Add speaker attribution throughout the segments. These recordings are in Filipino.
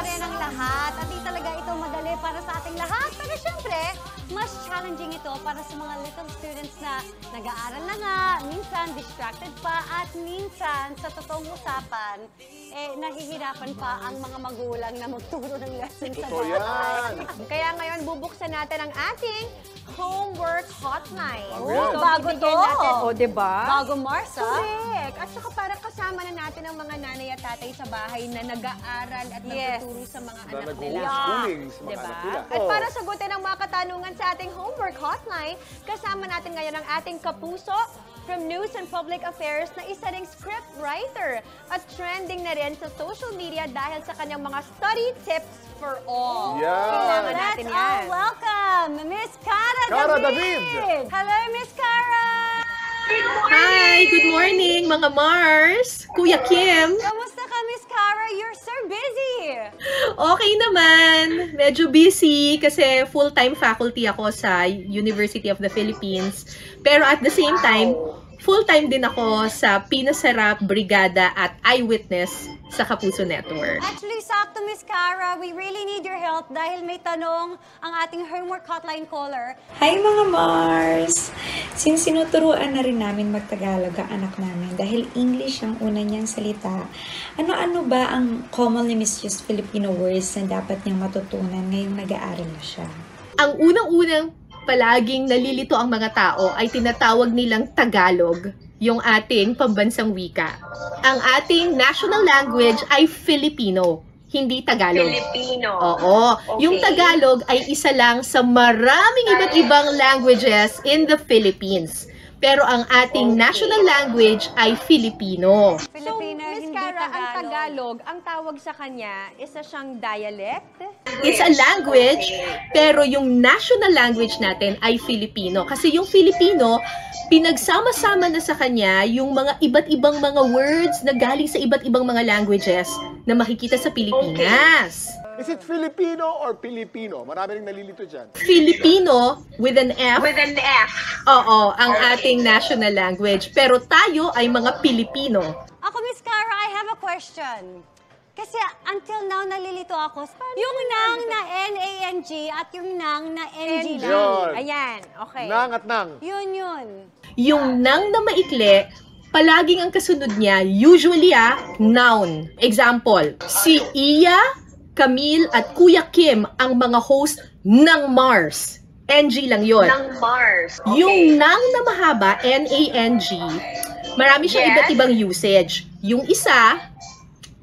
Speaker 1: pa rin ang lahat at di talaga ito madali para sa ating lahat. Pero syempre, mas challenging ito para sa mga little students na nag-aaral na nga, minsan distracted pa at minsan sa totoong usapan, nahihirapan pa ang mga magulang na magturo ng lesson sa bahay.
Speaker 2: Kaya ngayon, bubuksan natin ang ating homework hotline.
Speaker 1: Bago to.
Speaker 2: O, diba?
Speaker 1: Bago Mars, ha?
Speaker 2: Correct. At saka para kasama na natin ang mga nanay at tatay sa bahay na nag-aaral at nagtuturo sa mga anak nila.
Speaker 3: Nag-homeschooling sa mga
Speaker 2: Diba?
Speaker 3: anak nila.
Speaker 2: At para sagutin ang mga katanungan sa ating homework hotline, kasama natin ngayon ang ating kapuso from News and Public Affairs na isa ring script writer at trending na rin sa social media dahil sa kanyang mga study tips for all. Kailangan natin
Speaker 1: Let's
Speaker 2: yan.
Speaker 1: all welcome Miss Cara
Speaker 3: Cara
Speaker 1: David.
Speaker 3: David.
Speaker 1: Hello, Miss Cara!
Speaker 4: Hi! Good morning, mga Mars! Kuya Kim!
Speaker 1: Kamusta ka, Miss Cara? You're so busy!
Speaker 4: Okay naman. Medyo busy kasi full-time faculty ako sa University of the Philippines. Pero at the same time, full-time din ako sa Pinasarap, Brigada at Eyewitness sa Kapuso Network.
Speaker 1: Actually, sakto, Miss Cara. We really need your help dahil may tanong ang ating homework hotline caller.
Speaker 5: Hi mga Mars! Since sinuturuan na rin namin magtagalog ang anak namin dahil English ang una niyang salita, ano-ano ba ang commonly misused Filipino words na dapat niyang matutunan ngayong nag-aaral na siya?
Speaker 4: Ang unang-unang palaging nalilito ang mga tao ay tinatawag nilang Tagalog, yung ating pambansang wika. Ang ating national language ay Filipino, hindi Tagalog.
Speaker 6: Filipino.
Speaker 4: Oo.
Speaker 6: Okay.
Speaker 4: Yung Tagalog ay isa lang sa maraming iba't ibang languages in the Philippines. Pero ang ating national language ay Filipino.
Speaker 1: Filipino,
Speaker 2: Miss
Speaker 1: hindi
Speaker 2: Cara, ang
Speaker 1: Tagalog.
Speaker 2: Tagalog, ang tawag sa kanya, isa siyang dialect?
Speaker 4: It's a language, pero yung national language natin ay Filipino. Kasi yung Filipino, pinagsama-sama na sa kanya yung mga iba't ibang mga words na galing sa iba't ibang mga languages na makikita sa Pilipinas.
Speaker 3: Is it Filipino or Pilipino? Marami rin nalilito dyan.
Speaker 4: Filipino with an F.
Speaker 6: With an F.
Speaker 4: Oo, ang ating national language. Pero tayo ay mga Pilipino.
Speaker 1: Ako, Miss Cara, I have a question. Kasi until now, nalilito ako. Yung nang na N-A-N-G at yung nang na N-G lang.
Speaker 3: Yun.
Speaker 2: Ayan, okay.
Speaker 3: Nang at nang.
Speaker 1: Yun.
Speaker 4: Yung nang na maikli, palaging ang kasunod niya, usually noun. Example, si Iya, Camille at Kuya Kim ang mga host ng Mars. NG lang yon.
Speaker 6: Ng Mars. Okay.
Speaker 4: Yung nang na mahaba, N-A-N-G, marami siyang
Speaker 6: Yes.
Speaker 4: iba't ibang usage. Yung isa,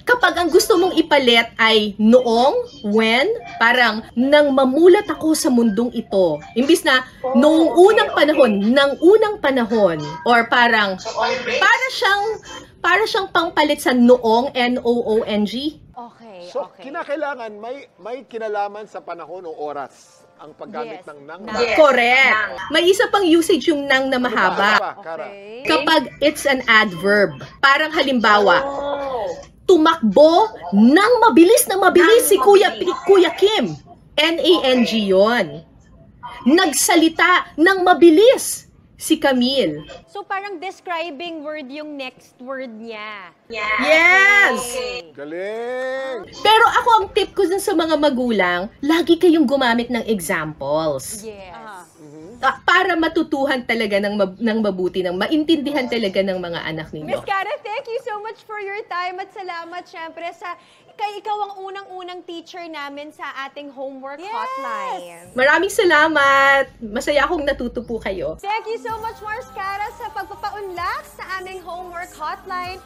Speaker 4: kapag ang gusto mong ipalit ay noong, when, parang nang mamulat ako sa mundong ito. Imbis na noong unang panahon, ng unang panahon, or parang para siyang pangpalit sa noong, N-O-O-N-G.
Speaker 2: Okay,
Speaker 3: So,
Speaker 2: okay.
Speaker 3: kinakailangan may kinalaman sa panahon o oras ang paggamit
Speaker 2: Yes.
Speaker 3: ng nang.
Speaker 6: Yes.
Speaker 4: Correct. May isa pang usage yung nang na mahaba.
Speaker 3: Kara.
Speaker 2: Okay.
Speaker 4: Kapag it's an adverb. Parang halimbawa,
Speaker 6: Oh.
Speaker 4: tumakbo ng mabilis si Kuya Kim. N-A-N-G yon. Nagsalita ng mabilis si Camille.
Speaker 2: So parang describing word yung next word niya.
Speaker 6: Yeah.
Speaker 4: Yes!
Speaker 6: Okay.
Speaker 3: Galing!
Speaker 4: Pero ako ang tip ko dun sa mga magulang, lagi kayong gumamit ng examples.
Speaker 2: Yes.
Speaker 4: Para matutuhan talaga ng mabuti, ng maintindihan talaga ng mga anak ninyo.
Speaker 2: Miss Cara, thank you so much for your time at salamat syempre sa ikaw ang unang-unang teacher namin sa ating homework hotline.
Speaker 4: Maraming salamat! Masaya akong natuto po kayo.
Speaker 2: Thank you so much, Mars Cara, sa pagpapaunlak sa aming homework hotline.